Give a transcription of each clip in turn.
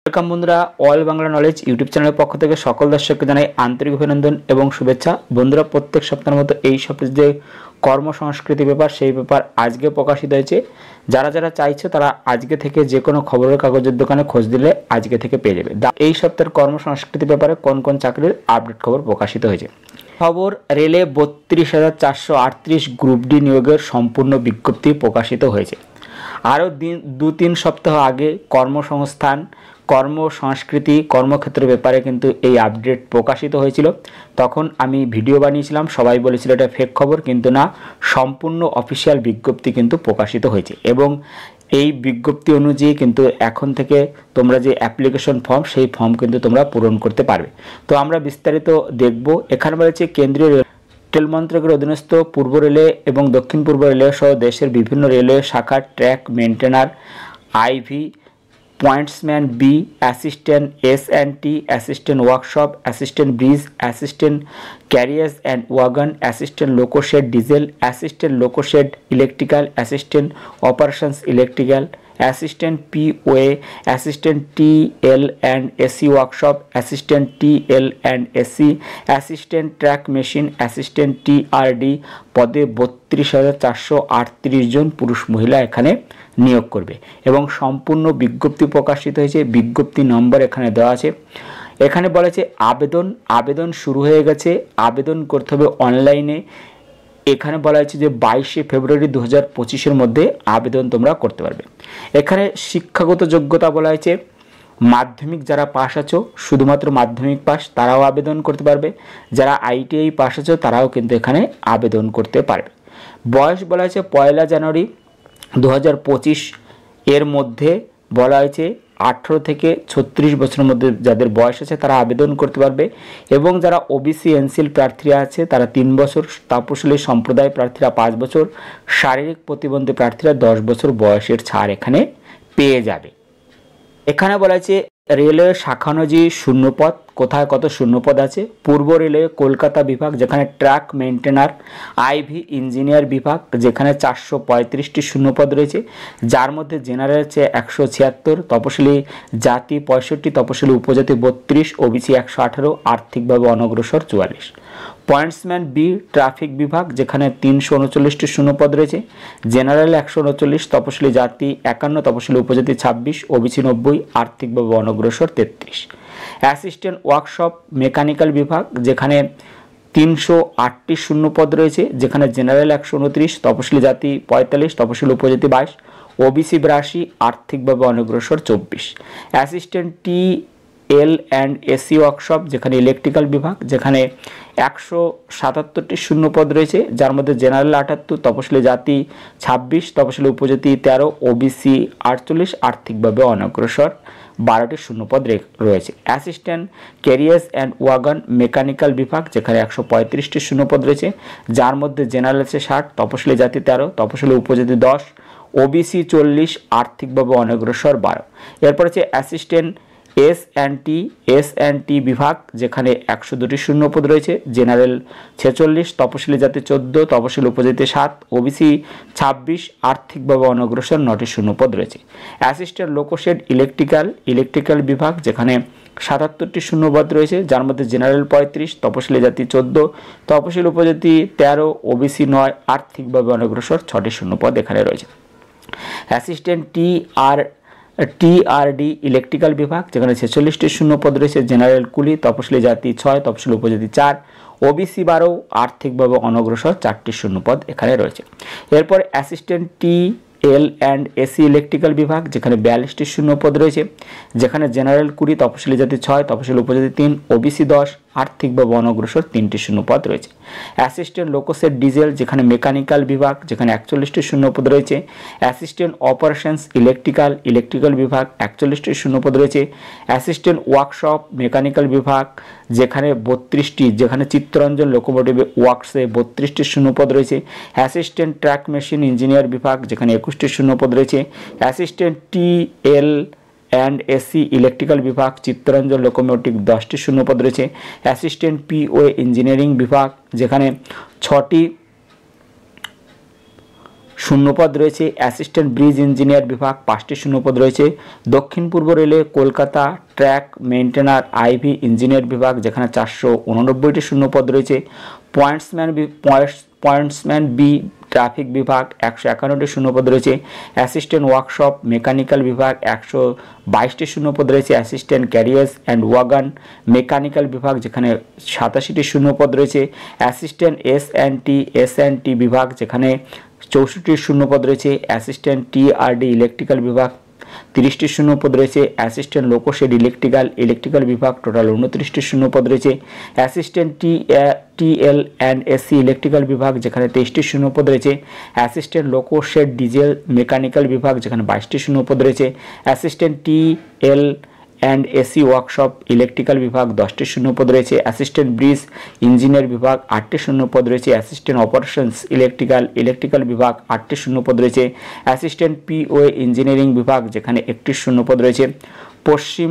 Welcome বন্ধুরা, all Bangla knowledge YouTube চ্যানেলের পক্ষ থেকে সকল দর্শককে জানাই আন্তরিক অভিনন্দন এবং শুভেচ্ছা। বন্ধুরা, প্রত্যেক সপ্তাহের মতো এই সপ্তাহে যে কর্মসংস্কৃতি পেপার সেই পেপার আজকে প্রকাশিত হয়েছে। যারা যারা চাইছে তারা আজকে থেকে যে কোনো খবরের কাগজের দোকানে খোঁজ দিলে আজকে থেকে পেয়ে যাবে। এই সপ্তাহের কর্মসংস্কৃতি পেপারে কোন কোন চাকরির আপডেট খবর প্রকাশিত হয়েছে। খবর, রেলে 32,438 গ্রুপ ডি নিয়োগের সম্পূর্ণ বিজ্ঞপ্তি প্রকাশিত হয়েছে। আরও 2-3 সপ্তাহ আগে কর্মসংস্থান, কর্মসংস্কৃতি, কর্মক্ষেত্রের ব্যাপারে কিন্তু এই আপডেট প্রকাশিত হয়েছিল। তখন আমি ভিডিও বানিয়েছিলাম, সবাই বলেছিল এটা ফেক খবর, কিন্তু না, সম্পূর্ণ অফিসিয়াল বিজ্ঞপ্তি কিন্তু প্রকাশিত হয়েছে এবং এই বিজ্ঞপ্তি অনুযায়ী কিন্তু এখন থেকে তোমরা যে অ্যাপ্লিকেশন ফর্ম সেই ফর্ম কিন্তু তোমরা পূরণ করতে পারবে। তো আমরা বিস্তারিত দেখব। এখানে বলেছে কেন্দ্রীয় রেল মন্ত্রকের অধীনস্থ পূর্ব রেলে এবং দক্ষিণ পূর্ব রেলওয়ে সহ দেশের বিভিন্ন রেলওয়ে শাখার track maintainer, IV, pointsman B, assistant S and T, assistant workshop, assistant bridge, assistant carriers and wagon, assistant loco shed diesel, assistant loco shed electrical, assistant operations electrical, assistant POA, assistant TL and AC workshop, assistant TL and AC, assistant track machine, assistant TRD পদে 32,438 জন পুরুষ মহিলা এখানে নিয়োগ করবে এবং সম্পূর্ণ বিজ্ঞপ্তি প্রকাশিত হয়েছে। বিজ্ঞপ্তি নম্বর এখানে দেওয়া আছে। এখানে বলেছে আবেদন শুরু হয়ে গেছে। আবেদন করতে হবে অনলাইনে। এখানে বলা হয়েছে যে 22 ফেব্রুয়ারি 2025-এর মধ্যে আবেদন তোমরা করতে পারবে। এখানে শিক্ষাগত যোগ্যতা বলা হয়েছে মাধ্যমিক যারা পাস আছো, শুধুমাত্র মাধ্যমিক পাস, তারাও আবেদন করতে পারবে। যারা আইটিআই পাস আছো তারাও কিন্তু এখানে আবেদন করতে পারবে। বয়স বলা হয়েছে 1 জানুয়ারি 2025 এর মধ্যে বলা হয়েছে 18 থেকে 36 বছরের মধ্যে যাদের বয়স আছে তারা আবেদন করতে পারবে এবং যারা ওবিসি এনসিএল প্রার্থীরা আছে তারা 3 বছর, তপশিলি সম্প্রদায় প্রার্থীরা 5 বছর, শারীরিক প্রতিবন্ধী প্রার্থীরা 10 বছর বয়সের ছাড় এখানে পেয়ে যাবে। এখানে বলা হয়েছে রেলওয়ে শাখা অনুযায়ী শূন্যপদ, কোথায় কত শূন্যপদ আছে। পূর্ব রেলওয়ে কলকাতা বিভাগ যেখানে ট্র্যাক মেনটেনার, আইভি ইঞ্জিনিয়ার বিভাগ যেখানে 435টি শূন্যপদ রয়েছে, যার মধ্যে জেনারেল আছে 176, তপশিলি জাতি 65, তপশিলি উপজাতি 32, ওবিসি 118, আর্থিকভাবে অনগ্রসর 44। পয়েন্টসম্যান বি ট্রাফিক বিভাগ যেখানে 339টি শূন্যপদ রয়েছে, জেনারেল 139, তপশিলি জাতি 51, তপশিলি উপজাতি 26, ওবিসি 90, আর্থিকভাবে অনগ্রসর 33। অ্যাসিস্ট্যান্ট ওয়ার্কশপ মেকানিক্যাল বিভাগ যেখানে 308টি শূন্যপদ রয়েছে, যেখানে জেনারেল 129, তপশিলি জাতি 45, তপশিলি উপজাতি 22, ওবিসি 82, আর্থিকভাবে অনগ্রসর 24। Assistant TL and AC workshop যেখানে ইলেকট্রিক্যাল বিভাগ যেখানে 177টি শূন্যপদ রয়েছে, যার মধ্যে জেনারেল 78, তপশিলি জাতি 26, তপশিলি উপজাতি 13, ওবিসি 48, আর্থিকভাবে অনগ্রসর 12টি শূন্যপদ রয়েছে। Assistant carriers and wagon mechanical বিভাগ যেখানে 135টি শূন্যপদ রয়েছে, যার মধ্যে জেনারেল আছে 60, তপশিলি জাতি 13, তপশিলি উপজাতি 10, ওবিসি 40, আর্থিকভাবে অনগ্রসর 12। এরপর হচ্ছে অ্যাসিস্ট্যান্ট এস&টি বিভাগ যেখানে 102টি শূন্যপদ রয়েছে, জেনারেল 46, তপশিলি জাতি 14, তপশিলি উপজাতি 7, ওবিসি 26, আর্থিকভাবে অনগ্রসর 9টি শূন্যপদ রয়েছে। অ্যাসিস্ট্যান্ট লোকোশেড ইলেকট্রিক্যাল বিভাগ যেখানে 77টি শূন্যপদ রয়েছে, যার মধ্যে জেনারেল 35, তপশিলি জাতি 14, তপশিলি উপজাতি 13, ওবিসি 9, আর্থিকভাবে অনগ্রসর 6টি শূন্যপদ এখানে রয়েছে। অ্যাসিস্ট্যান্ট টিআরডি ইলেকট্রিক্যাল বিভাগ যেখানে 46টি শূন্যপদ রয়েছে, জেনারেল কুলি, তপশিলি জাতি 6, তপশিলি উপজাতি 4, ওবিসি 12, আর্থিকভাবে অনগ্রসর 4টি শূন্যপদ এখানে রয়েছে। এরপর assistant TL and AC electrical বিভাগ যেখানে 42টি শূন্যপদ রয়েছে, যেখানে জেনারেল 20, তপশিলি জাতি 6, তপশিলি উপজাতি 3, ওবিসি 10, আর্থিকভাবে অনগ্রসর 3টি শূন্যপদ রয়েছে। অ্যাসিস্ট্যান্ট লোকোশেড ডিজেল যেখানে মেকানিক্যাল বিভাগ যেখানে 41টি শূন্যপদ রয়েছে, অ্যাসিস্ট্যান্ট অপারেশনস ইলেকট্রিক্যাল বিভাগ 41টি শূন্যপদ রয়েছে, অ্যাসিস্ট্যান্ট ওয়ার্কশপ মেকানিক্যাল বিভাগ যেখানে 32টি, যেখানে চিত্তরঞ্জন লোকোমোটিভ ওয়ার্কসে 32টি শূন্যপদ রয়েছে, অ্যাসিস্ট্যান্ট ট্র্যাক মেশিন ইঞ্জিনিয়ার বিভাগ যেখানে 21টি শূন্যপদ রয়েছে, assistant TL and AC electrical বিভাগ চিত্তরঞ্জন লোকোমোটিভ 10টি শূন্যপদ রয়েছে, অ্যাসিস্ট্যান্ট পিওএ ইঞ্জিনিয়ারিং বিভাগ যেখানে 6টি শূন্যপদ রয়েছে। অ্যাসিস্ট্যান্ট ব্রিজ ইঞ্জিনিয়ার বিভাগ 5টি শূন্যপদ রয়েছে। দক্ষিণ পূর্ব রেলে কলকাতা ট্র্যাক মেইনটেনার আইভি ইঞ্জিনিয়ার বিভাগ, যেখানে 489টি শূন্যপদ রয়েছে। পয়েন্টসম্যান বি ট্রাফিক বিভাগ 151টি শূন্যপদ রয়েছে। অ্যাসিস্ট্যান্ট ওয়ার্কশপ মেকানিক্যাল বিভাগ 122টি শূন্যপদ রয়েছে। Assistant carriers and wagon mechanical বিভাগ, যেখানে 87টি শূন্যপদ রয়েছে। অ্যাসিস্ট্যান্ট এস&টি বিভাগ, যেখানে 64টি শূন্যপদ রয়েছে। অ্যাসিস্ট্যান্ট টিআরডি ইলেকট্রিক্যাল বিভাগ 30টি শূন্যপদ রয়েছে। অ্যাসিস্ট্যান্ট লোকোশেড ইলেকট্রিক্যাল বিভাগ টোটাল 29টি শূন্যপদ রয়েছে। Assistant TL and AC electrical বিভাগ, যেখানে 23টি শূন্যপদ রয়েছে। অ্যাসিস্ট্যান্ট লোকোশেড ডিজেল মেকানিক্যাল বিভাগ, যেখানে 22টি শূন্যপদ রয়েছে। Assistant TL and AC workshop electrical বিভাগ 10টি শূন্যপদ রয়েছে। অ্যাসিস্ট্যান্ট ব্রিজ ইঞ্জিনিয়ার বিভাগ 8টি শূন্যপদ রয়েছে। অ্যাসিস্ট্যান্ট অপারেশনস ইলেকট্রিক্যাল বিভাগ 8টি শূন্যপদ রয়েছে। অ্যাসিস্ট্যান্ট পিওএ ইঞ্জিনিয়ারিং বিভাগ, যেখানে 1টি শূন্যপদ রয়েছে। পশ্চিম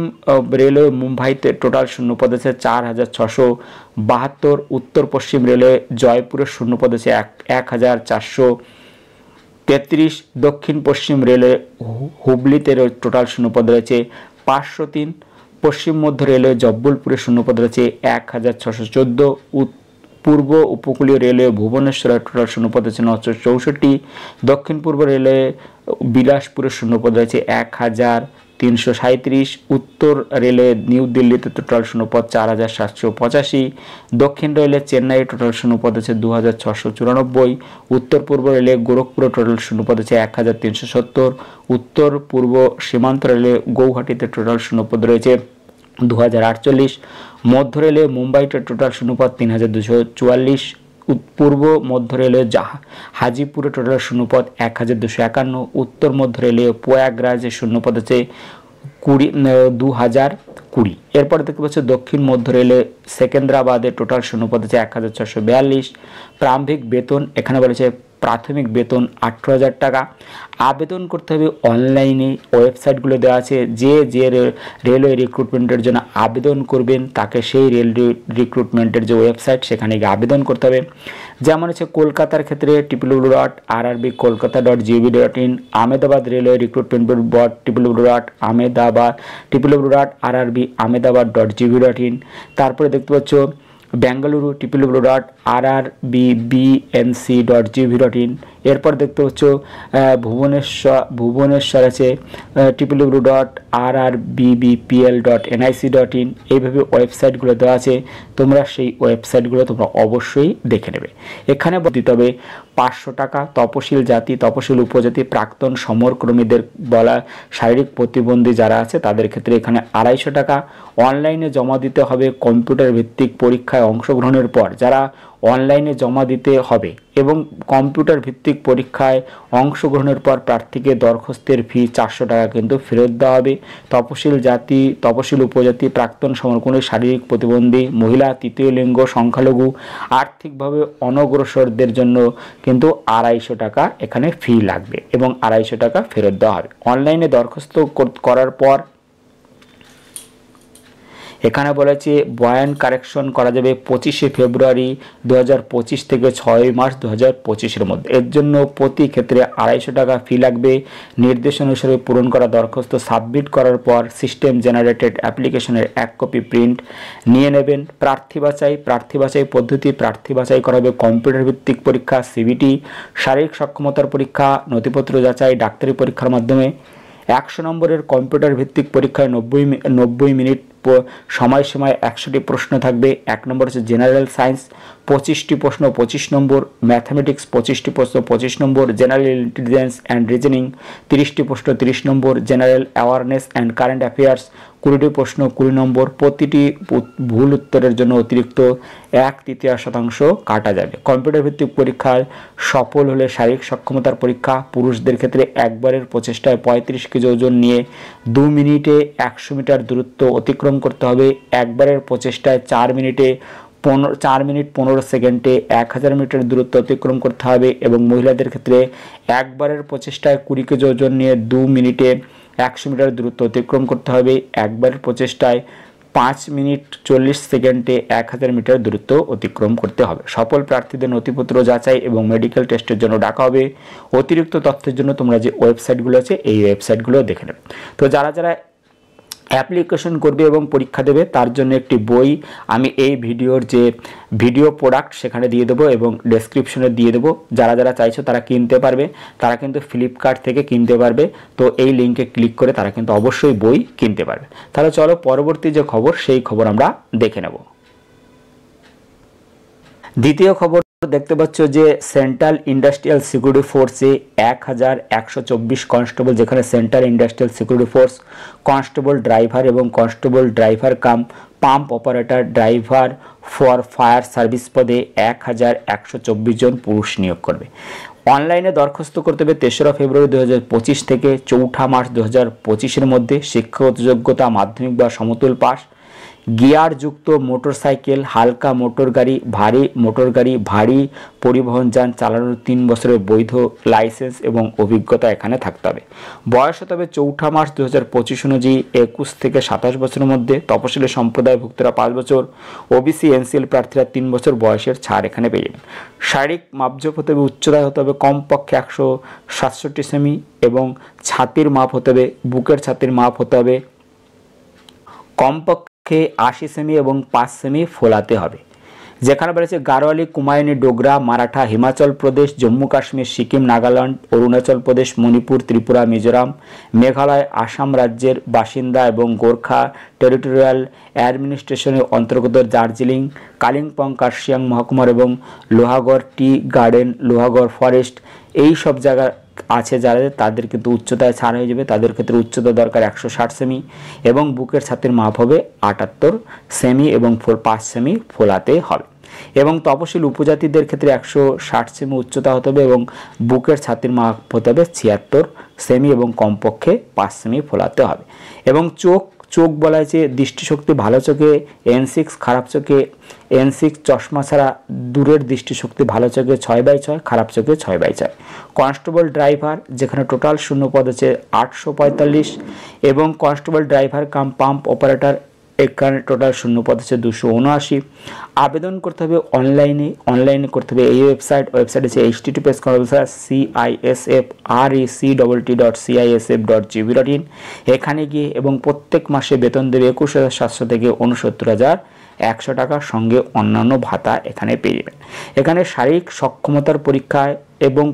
রেলওয়ে মুম্বাইতে টোটাল শূন্যপদ আছে 4672। উত্তর পশ্চিম রেলওয়ে জয়পুরের শূন্যপদ আছে 1433। দক্ষিণ পশ্চিম রেলওয়ে হুবলিতে টোটাল শূন্যপদ রয়েছে 503। পশ্চিম মধ্য রেলওয়ে জব্বলপুরের শূন্যপদ রয়েছে 1614। পূর্ব উপকূলীয় রেলওয়ে ভুবনেশ্বরের টোটাল শূন্যপদ আছে 964। দক্ষিণ পূর্ব রেলওয়ে বিলাসপুরের শূন্যপদ রয়েছে 1337। উত্তর রেলওয়ে নিউ দিল্লিতে টোটাল শূন্যপদ 4785। দক্ষিণ রেলওয়ে চেন্নাই টোটাল শূন্যপদ আছে 2694। উত্তর পূর্ব রেলওয়ে গোরখপুরে টোটাল শূন্যপদ আছে 1370। উত্তর পূর্ব সীমান্ত রেলওয়ে গৌহাটিতে টোটাল শূন্যপদ রয়েছে 2048। মধ্য রেলওয়ে মুম্বাইতে টোটাল শূন্যপদ 3244। পূর্ব মধ্য রেলওয়ে হাজিপুরে টোটাল শূন্যপদ 1251। উত্তর মধ্য রেলওয়ে প্রয়াগরাজের শূন্যপদ আছে 2020। এরপর দেখতে পাচ্ছ দক্ষিণ মধ্য রেলওয়ে সেকেন্দ্রাবাদের টোটাল শূন্যপদ আছে 1642। প্রারম্ভিক বেতন এখানে বলেছে প্রাথমিক বেতন 18,000 টাকা। আবেদন করতে হবে অনলাইনে, ওয়েবসাইটগুলো দেওয়া আছে। যে রেলওয়ে রিক্রুটমেন্টের জন্য আবেদন করবেন তাকে সেই রেলওয়ে রিক্রুটমেন্টের যে ওয়েবসাইট সেখানে গিয়ে আবেদন করতে হবে। যেমন হচ্ছে কলকাতার ক্ষেত্রে www.rrb.kolkata.gov.in, Ahmedabad railway recruitment board www.rrb.ahmedabad.gov.in। তারপরে দেখতে পাচ্ছ বেঙ্গালুরু www.rrbnc.gov.in। এরপর দেখতে পাচ্ছ ভুবনেশ্বর আছে www.rrbbpl.nic.in। এইভাবে ওয়েবসাইটগুলো দেওয়া আছে, তোমরা সেই ওয়েবসাইটগুলো তোমরা অবশ্যই দেখে নেবে। এখানে দিতে হবে 500 টাকা। তপশিল জাতি, তপশিল উপজাতি, প্রাক্তন সমরকর্মীদের বলা শারীরিক প্রতিবন্ধী যারা আছে তাদের ক্ষেত্রে এখানে 250 টাকা। অনলাইনে জমা দিতে হবে কম্পিউটার ভিত্তিক পরীক্ষায় অংশগ্রহণের পর। যারা অনলাইনে জমা দিতে হবে এবং কম্পিউটার ভিত্তিক পরীক্ষায় অংশগ্রহণের পর প্রার্থীকে দরখাস্তের ফি 400 টাকা কিন্তু ফেরত দেওয়া হবে। তপশিল জাতি, তপশিল উপজাতি, প্রাক্তন সমরকর্মী, শারীরিক প্রতিবন্ধী, মহিলা, তৃতীয় লিঙ্গ, সংখ্যালঘু, আর্থিকভাবে অনগ্রসরদের জন্য কিন্তু 250 টাকা এখানে ফি লাগবে এবং 250 টাকা ফেরত দেওয়া হবে। অনলাইনে দরখাস্ত করার পর এখানে বলেছে বয়ান কারেকশন করা যাবে 25শে ফেব্রুয়ারি 2025 থেকে 6ই মার্চ 2025-এর মধ্যে। এর জন্য প্রতি ক্ষেত্রে 250 টাকা ফি লাগবে। নির্দেশ অনুসারে পূরণ করা দরখাস্ত সাবমিট করার পর সিস্টেম জেনারেটেড অ্যাপ্লিকেশনের 1 কপি প্রিন্ট নিয়ে নেবেন। প্রার্থী বাছাই পদ্ধতি, প্রার্থী বাছাই করা হবে কম্পিউটার ভিত্তিক পরীক্ষা, সিবিটি, শারীরিক সক্ষমতার পরীক্ষা, নথিপত্র যাচাই, ডাক্তারি পরীক্ষার মাধ্যমে। 100 নম্বরের কম্পিউটার ভিত্তিক পরীক্ষায় 90 মিনিট সময়সীমায় 100টি প্রশ্ন থাকবে। 1 নম্বর হচ্ছে জেনারেল সায়েন্স 25টি প্রশ্ন 25 নম্বর, ম্যাথামেটিক্স 25টি প্রশ্ন 25 নম্বর, জেনারেল ইন্টেলিজেন্স অ্যান্ড রিজনিং 30টি প্রশ্ন 30 নম্বর, general awareness and current affairs 20টি প্রশ্ন 20 নম্বর। প্রতিটি ভুল উত্তরের জন্য অতিরিক্ত 1/3 কাটা যাবে। কম্পিউটার ভিত্তিক পরীক্ষায় সফল হলে শারীরিক সক্ষমতার পরীক্ষা পুরুষদের ক্ষেত্রে একবারের প্রচেষ্টায় 35 কেজি ওজন নিয়ে 2 মিনিটে 100 মিটার দূরত্ব অতিক্রম করতে হবে। একবারের প্রচেষ্টায় 4 মিনিট 15 সেকেন্ডে 1000 মিটার দূরত্ব অতিক্রম করতে হবে এবং মহিলাদের ক্ষেত্রে একবারের প্রচেষ্টায় 20 কেজি ওজন নিয়ে 2 মিনিটে 100 মিটার দূরত্ব অতিক্রম করতে হবে। একবারের প্রচেষ্টায় 5 মিনিট 40 সেকেন্ডে 1000 মিটার দূরত্ব অতিক্রম করতে হবে। সফল প্রার্থীদের নথিপত্র যাচাই এবং মেডিকেল টেস্টের জন্য ডাকা হবে। অতিরিক্ত তথ্যের জন্য তোমরা যে ওয়েবসাইটগুলো আছে এই ওয়েবসাইটগুলো দেখে নেবে। তো যারা যারা অ্যাপ্লিকেশন করবে এবং পরীক্ষা দেবে তার জন্য একটি বই আমি এই ভিডিওর যে ভিডিও প্রোডাক্ট সেখানে দিয়ে দেবো এবং ডেসক্রিপশনে দিয়ে দেবো। যারা যারা চাইছো তারা কিনতে পারবে, তারা কিন্তু ফ্লিপকার্ট থেকে কিনতে পারবে। তো এই লিঙ্কে ক্লিক করে তারা কিন্তু অবশ্যই বই কিনতে পারবে। তাহলে চলো পরবর্তী যে খবর সেই খবর আমরা দেখে নেব। দ্বিতীয় খবর দেখতে পাচ্ছ যে সেন্ট্রাল ইন্ডাস্ট্রিয়াল সিকিউরিটি ফোর্সে 1124 কনস্টেবল, যেখানে central industrial security force constable driver এবং constable driver cum pump operator driver for fire service পদে 1124 জন পুরুষ নিয়োগ করবে। অনলাইনে দরখাস্ত করতে হবে 3রা ফেব্রুয়ারি 2025 থেকে 4ঠা মার্চ 2025-এর মধ্যে। শিক্ষাগত যোগ্যতা মাধ্যমিক বা সমতুল পাস। গিয়ারযুক্ত মোটরসাইকেল, হালকা মোটর গাড়ি, ভারী মোটর গাড়ি, ভারী পরিবহন যান চালানোর 3 বছরের বৈধ লাইসেন্স এবং অভিজ্ঞতা এখানে থাকতে হবে। বয়স হতে হবে 4ঠা মার্চ 2025 অনুযায়ী 21 থেকে 27 বছরের মধ্যে। তপশিলি সম্প্রদায়ভুক্তরা 5 বছর, ওবিসি এনসিএল প্রার্থীরা 3 বছর বয়সের ছাড় এখানে পেয়ে যাবেন। শারীরিক মাপজোপ হতে হবে, উচ্চতায় হতে হবে কমপক্ষে 167 সেমি এবং ছাতির মাপ হতে হবে, বুকের ছাতির মাপ হতে হবে কমপক্ষে 80 সেমি এবং 5 সেমি ফোলাতে হবে। যেখানে বলেছে গাড়োয়ালি, কুমায়ুনি, ডোগরা, মারাঠা, হিমাচল প্রদেশ, জম্মু কাশ্মীর, সিকিম, নাগাল্যান্ড, অরুণাচল প্রদেশ, মণিপুর, ত্রিপুরা, মিজোরাম, মেঘালয়, আসাম রাজ্যের বাসিন্দা এবং গোর্খা টেরিটোরিয়াল অ্যাডমিনিস্ট্রেশনের অন্তর্গত দার্জিলিং, কালিম্পং, কার্শিয়াং মহকুমার এবং Lohagad tea garden, Lohagad forest এই সব জায়গা আছে যারা তাদের কিন্তু উচ্চতায় ছাড় হয়ে যাবে। তাদের ক্ষেত্রে উচ্চতা দরকার 160 সেমি এবং বুকের ছাতির মাপ হবে 78 সেমি এবং 5 সেমি ফোলাতে হবে। এবং তপশিল উপজাতিদের ক্ষেত্রে 160 সেমি উচ্চতা হতে হবে এবং বুকের ছাতির মাপ হতে হবে 76 সেমি এবং কমপক্ষে 5 সেমি ফোলাতে হবে। এবং চোখ বলা হয়েছে দৃষ্টিশক্তি ভালো চোখে N6, খারাপ চোখে N6, চশমা ছাড়া দূরের দৃষ্টিশক্তি ভালো চোখে 6/6, খারাপ চোখে 6/6। কনস্টেবল ড্রাইভার যেখানে টোটাল শূন্য পদ আছে 845 এবং constable driver cum pump operator এখানে টোটাল শূন্য পদ আছে 279। আবেদন করতে হবে অনলাইনে করতে হবে। এই ওয়েবসাইট আছে https://CISFRECTT.CISF.gov.in। এখানে গিয়ে এবং প্রত্যেক মাসে বেতন দেবে 21,700 থেকে 69,100 টাকা, সঙ্গে অন্যান্য ভাতা এখানে পেয়ে যাবেন। এখানে শারীরিক সক্ষমতার পরীক্ষায় এবং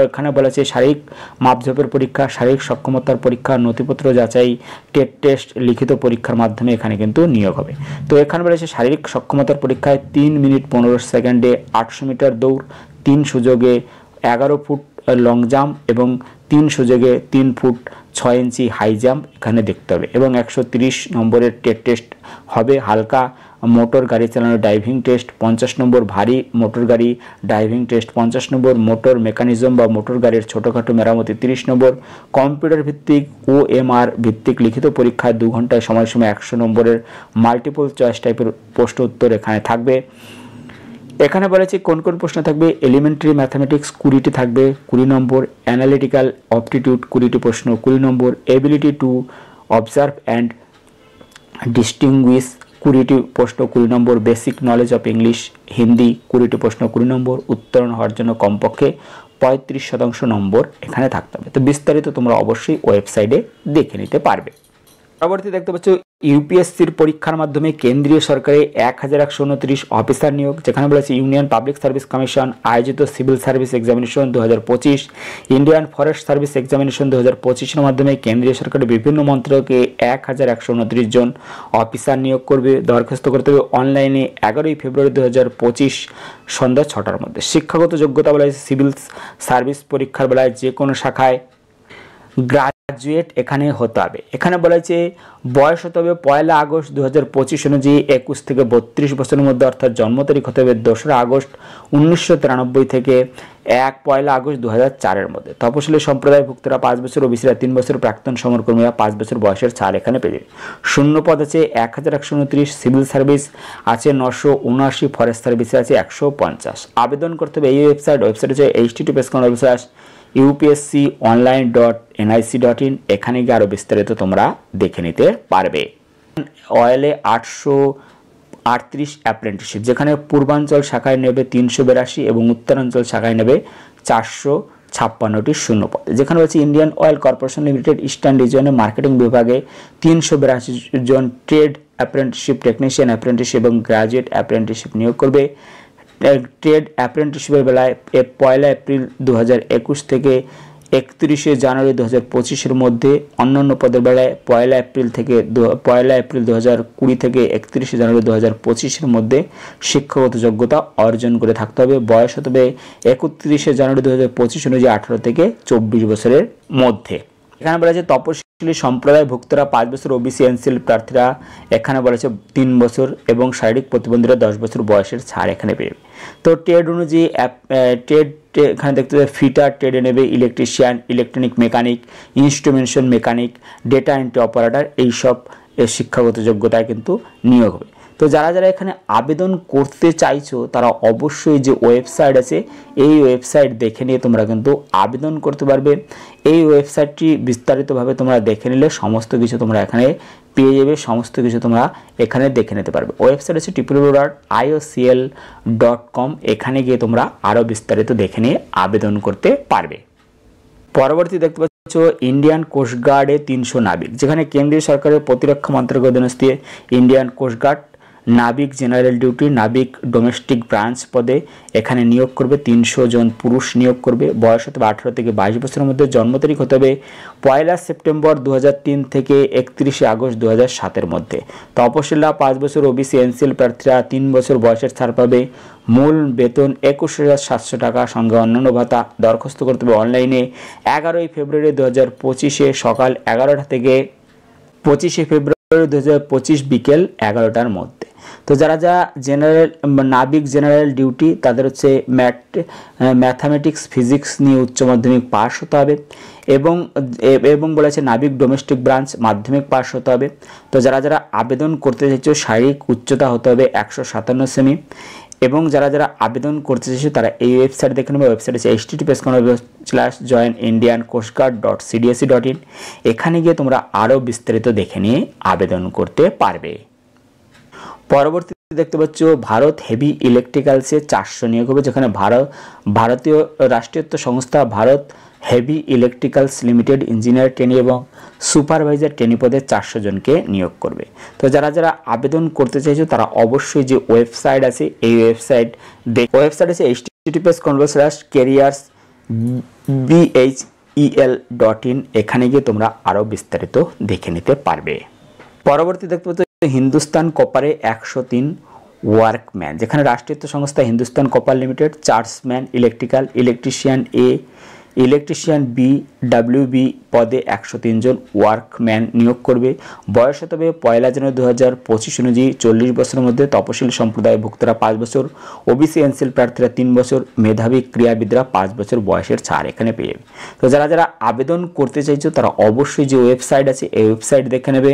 এখানে বলা আছে শারীরিক মাপজোপের পরীক্ষা, শারীরিক সক্ষমতার পরীক্ষা, নথিপত্র যাচাই, টেস্ট, লিখিত পরীক্ষার মাধ্যমে এখানে কিন্তু নিয়োগ হবে। তো এখানে বলা আছে শারীরিক সক্ষমতার পরীক্ষায় 3 মিনিট 15 সেকেন্ডে 800 মিটার দৌড়, 3 সুযোগে 11 ফুট লং জাম্প এবং 3 সুযোগে 3 ফুট 6 ইঞ্চি হাই জাম্প এখানে দেখতে হবে। এবং 130 নম্বরের টেস্ট হবে। হালকা মোটর গাড়ি চালানোর ড্রাইভিং টেস্ট 50 নম্বর, ভারী মোটর গাড়ি ড্রাইভিং টেস্ট 50 নম্বর, মোটর মেকানিজম বা মোটর গাড়ির ছোটোখাটো মেরামতি 30 নম্বর, কম্পিউটার ভিত্তিক OMR ভিত্তিক লিখিত পরীক্ষায় 2 ঘন্টায় সময়সীমা 100 নম্বরের মাল্টিপল চয়েস টাইপের প্রশ্ন উত্তর এখানে থাকবে। এখানে বলেছে কোন কোন প্রশ্ন থাকবে। এলিমেন্টারি ম্যাথামেটিক্স 20টি থাকবে 20 নম্বর, অ্যানালিটিক্যাল অপটিটিউড 20টি প্রশ্ন 20 নম্বর, ability to observe and distinguish 20টি প্রশ্ন 20 নম্বর, basic knowledge of English Hindi 20টি প্রশ্ন 20 নম্বর, উত্তরণ হওয়ার জন্য কমপক্ষে 35% নম্বর এখানে থাকতে হবে। তো বিস্তারিত তোমরা অবশ্যই ওয়েবসাইটে দেখে নিতে পারবে। পরবর্তী দেখতে পাচ্ছ ইউপিএসসির পরীক্ষার মাধ্যমে কেন্দ্রীয় সরকারে 1129 অফিসার নিয়োগ। যেখানে বলেছে ইউনিয়ন পাবলিক সার্ভিস কমিশন আয়োজিত civil service examination 2025, Indian forest service examination 2025-এর মাধ্যমে কেন্দ্রীয় সরকারের বিভিন্ন মন্ত্রকে 1129 জন অফিসার নিয়োগ করবে। দরখাস্ত করতে হবে অনলাইনে 11 ফেব্রুয়ারি 2025 সন্ধ্যা 6টার মধ্যে। শিক্ষাগত যোগ্যতা বলা হয়েছে সিভিল সার্ভিস পরীক্ষার বেলায় যে কোনো শাখায় গ্রাজুয়েট এখানে হতে হবে। এখানে বলা হয়েছে বয়স হতে হবে 1 আগস্ট 2025 অনুযায়ী 21 থেকে 32 বছরের মধ্যে, অর্থাৎ জন্ম তারিখ হতে হবে 2 আগস্ট 1993 থেকে 1 আগস্ট 2004-এর মধ্যে। তপশিলি সম্প্রদায়ভুক্তরা 5 বছর, ওবিসিরা 3 বছর, প্রাক্তন সমরকর্মীরা 5 বছর বয়সের ছাড় এখানে পেয়ে যাবে। শূন্য পদ আছে 1129, সিভিল সার্ভিস আছে 979, ফরেস্ট সার্ভিসে আছে 150। আবেদন করতে হবে এই ওয়েবসাইট হচ্ছে https://upsconline.nic.in। এখানে গিয়ে আরও বিস্তারিত তোমরা দেখে নিতে পারবে। অয়েলে 838 অ্যাপ্রেন্টিসশিপ, যেখানে পূর্বাঞ্চল শাখায় নেবে 382 এবং উত্তরাঞ্চল শাখায় নেবে 456টি শূন্য পদ। যেখানে হচ্ছে Indian oil corporation limited eastern রিজিয়নে মার্কেটিং বিভাগে 382 জন ট্রেড অ্যাপ্রেন্টিসশিপ, টেকনিশিয়ান অ্যাপ্রেন্টিসশিপ এবং গ্রাজুয়েট অ্যাপ্রেন্টিসশিপ নিয়োগ করবে। ট্রেড অ্যাপ্রেন্টিসশিপের বেলায় 1 এপ্রিল 2021 থেকে 31 জানুয়ারি 2025 মধ্যে, অন্যান্য পদের বেলায় 1 এপ্রিল 2020 থেকে 31 জানুয়ারি 2025 মধ্যে শিক্ষাগত যোগ্যতা অর্জন করে থাকতে হবে। বয়স হতে হবে 31 জানুয়ারি 2025 অনুযায়ী 18 থেকে 24 বছরের মধ্যে। এখানে বলা আছে তপশিলি সম্প্রদায়ভুক্তরা 5 বছর, ওবিসি এনসিএল প্রার্থীরা এখানে বলা আছে 3 বছর এবং শারীরিক প্রতিবন্ধীরা 10 বছর বয়সের ছাড় এখানে পেয়ে। তো ট্রেড অনুযায়ী ট্রেড এখানে দেখতে পাবে ফিটার ট্রেডে নেবে electrician, electronic mechanic, instrumentation mechanic, data entry operator, এইসব শিক্ষাগত যোগ্যতায় কিন্তু নিয়োগ হবে। তো যারা যারা এখানে আবেদন করতে চাইছো তারা অবশ্যই যে ওয়েবসাইট আছে এই ওয়েবসাইট দেখে নিয়ে তোমরা কিন্তু আবেদন করতে পারবে। এই ওয়েবসাইটটি বিস্তারিতভাবে তোমরা দেখে নিলে সমস্ত কিছু তোমরা এখানে পেয়ে যাবে, সমস্ত কিছু তোমরা এখানে দেখে নিতে পারবে। ওয়েবসাইট হচ্ছে www.iocl.com। এখানে গিয়ে তোমরা আরও বিস্তারিত দেখে নিয়ে আবেদন করতে পারবে। পরবর্তী দেখতে পাচ্ছ ইন্ডিয়ান কোস্টগার্ডে 300 নাবিক, যেখানে কেন্দ্রীয় সরকারের প্রতিরক্ষা মন্ত্রকের অধীনস্থ ইন্ডিয়ান কোস্টগার্ড নাবিক জেনারেল ডিউটি, নাবিক ডোমেস্টিক ব্রাঞ্চ পদে এখানে নিয়োগ করবে। 300 জন পুরুষ নিয়োগ করবে। বয়স হতে হবে 18 থেকে 22 বছরের মধ্যে। জন্ম তারিখ হতে হবে 1 সেপ্টেম্বর 2003 থেকে 31 আগস্ট 2007 মধ্যে। তপশিলা 5 বছর, ওবিসি এনসিএল প্রার্থীরা 3 বছর বয়সের ছাড় পাবে। মূল বেতন 21,700 টাকা, সঙ্গে অন্যান্য ভাতা। দরখাস্ত করতে হবে অনলাইনে 11 ফেব্রুয়ারি 2025 সকাল 11টা থেকে 25 ফেব্রুয়ারি 2025 বিকেল 11টার মধ্যে। তো যারা নাবিক জেনারেল ডিউটি তাদের হচ্ছে ম্যাথামেটিক্স ফিজিক্স নিয়ে উচ্চ মাধ্যমিক পাস হতে হবে এবং বলেছে নাবিক ডোমেস্টিক ব্রাঞ্চ মাধ্যমিক পাস হতে হবে। তো যারা যারা আবেদন করতে চাইছো শারীরিক উচ্চতা হতে হবে 157 সেমি এবং যারা যারা আবেদন করতে চাইছো তারা এই ওয়েবসাইট দেখে নেবে। ওয়েবসাইট হচ্ছে https://joinindiancoastguard.cdsc.in। এখানে গিয়ে তোমরা আরও বিস্তারিত দেখে নিয়ে আবেদন করতে পারবে। পরবর্তীতে দেখতে পাচ্ছ ভারত হেভি ইলেকট্রিক্যালসে 400 নিয়োগ হবে, যেখানে ভারতীয় রাষ্ট্রায়ত্ত সংস্থা Bharat heavy electricals limited engineer trainee এবং সুপারভাইজার ট্রেনি পদে 400 জনকে নিয়োগ করবে। তো যারা যারা আবেদন করতে চাইছো তারা অবশ্যই যে ওয়েবসাইট আছে এই ওয়েবসাইট আছে https://careers.bhel.in। এখানে গিয়ে তোমরা আরও বিস্তারিত দেখে নিতে পারবে। পরবর্তী দেখতে পাচ্ছ হিন্দুস্তান কপারে 103 ওয়ার্কম্যান, যেখানে রাষ্ট্রায়ত্ত সংস্থা Hindustan copper limited chargeman electrical, electrician A, electrician B, WB পদে 103 জন ওয়ার্কম্যান নিয়োগ করবে। বয়স হতে হবে 1 জানুয়ারি 2025 অনুযায়ী 40 বছরের মধ্যে। তপশিলি সম্প্রদায়ভুক্তরা 5 বছর, ওবিসি এনসিএল প্রার্থীরা 3 বছর, মেধাবী ক্রীড়াবিদরা 5 বছর বয়সের ছাড় এখানে পেয়ে যাবে। তো যারা যারা আবেদন করতে চাইছো তারা অবশ্যই যে ওয়েবসাইট আছে এই ওয়েবসাইট দেখে নেবে।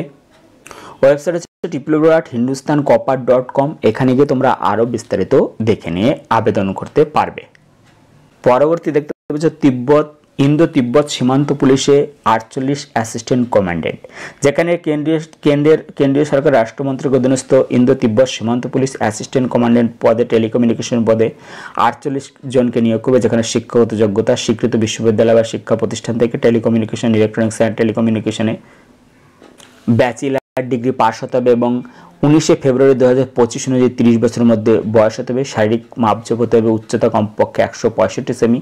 ওয়েবসাইট হচ্ছে www.hindustancopper.com। এখানে গিয়ে তোমরা আরও বিস্তারিত দেখে নিয়ে আবেদন করতে পারবে। পরবর্তী দেখতে পাচ্ছ ইন্দো তিব্বত সীমান্ত পুলিশে 48 অ্যাসিস্ট্যান্ট কমান্ডেন্ট, যেখানে কেন্দ্রীয় সরকার রাষ্ট্রমন্ত্রীর অধীনস্থ ইন্দো তিব্বত সীমান্ত পুলিশ অ্যাসিস্ট্যান্ট কমান্ডেন্ট পদে টেলিকমিউনিকেশন পদে 48 জনকে নিয়োগ করবে, যেখানে শিক্ষাগত যোগ্যতা স্বীকৃত বিশ্ববিদ্যালয় বা শিক্ষা প্রতিষ্ঠান থেকে টেলিকমিউনিকেশন, ইলেকট্রনিক্স অ্যান্ড টেলিকমিউনিকেশনে ব্যাচেলার ডিগ্রি পাস হতে হবে এবং 19 ফেব্রুয়ারি 2025 অনুযায়ী 30 বছরের মধ্যে বয়স হতে হবে। শারীরিক মাপজোপ হতে হবে উচ্চতা কমপক্ষে 165 সেমি।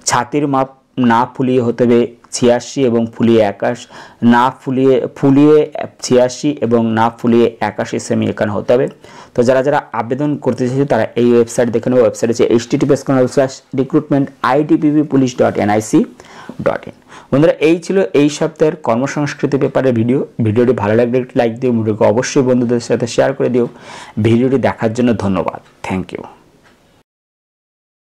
ছাতির মাপ না ফুলিয়ে হতে হবে 86 এবং ফুলিয়ে 81, না ফুলিয়ে 86 এবং না ফুলিয়ে 81 সেমি এখানে হতে হবে। তো যারা যারা আবেদন করতে চাইছে তারা এই ওয়েবসাইট দেখে নেবে। ওয়েবসাইট আছে https://recruitment.idpb.police.nic.in। বন্ধুরা এই ছিল এই সপ্তাহের কর্মসংস্কৃতি পেপারের ভিডিওটি ভালো লাগলে একটি লাইক দিও, ভিডিওকে অবশ্যই বন্ধুদের সাথে শেয়ার করে দিও। ভিডিওটি দেখার জন্য ধন্যবাদ। Thank you.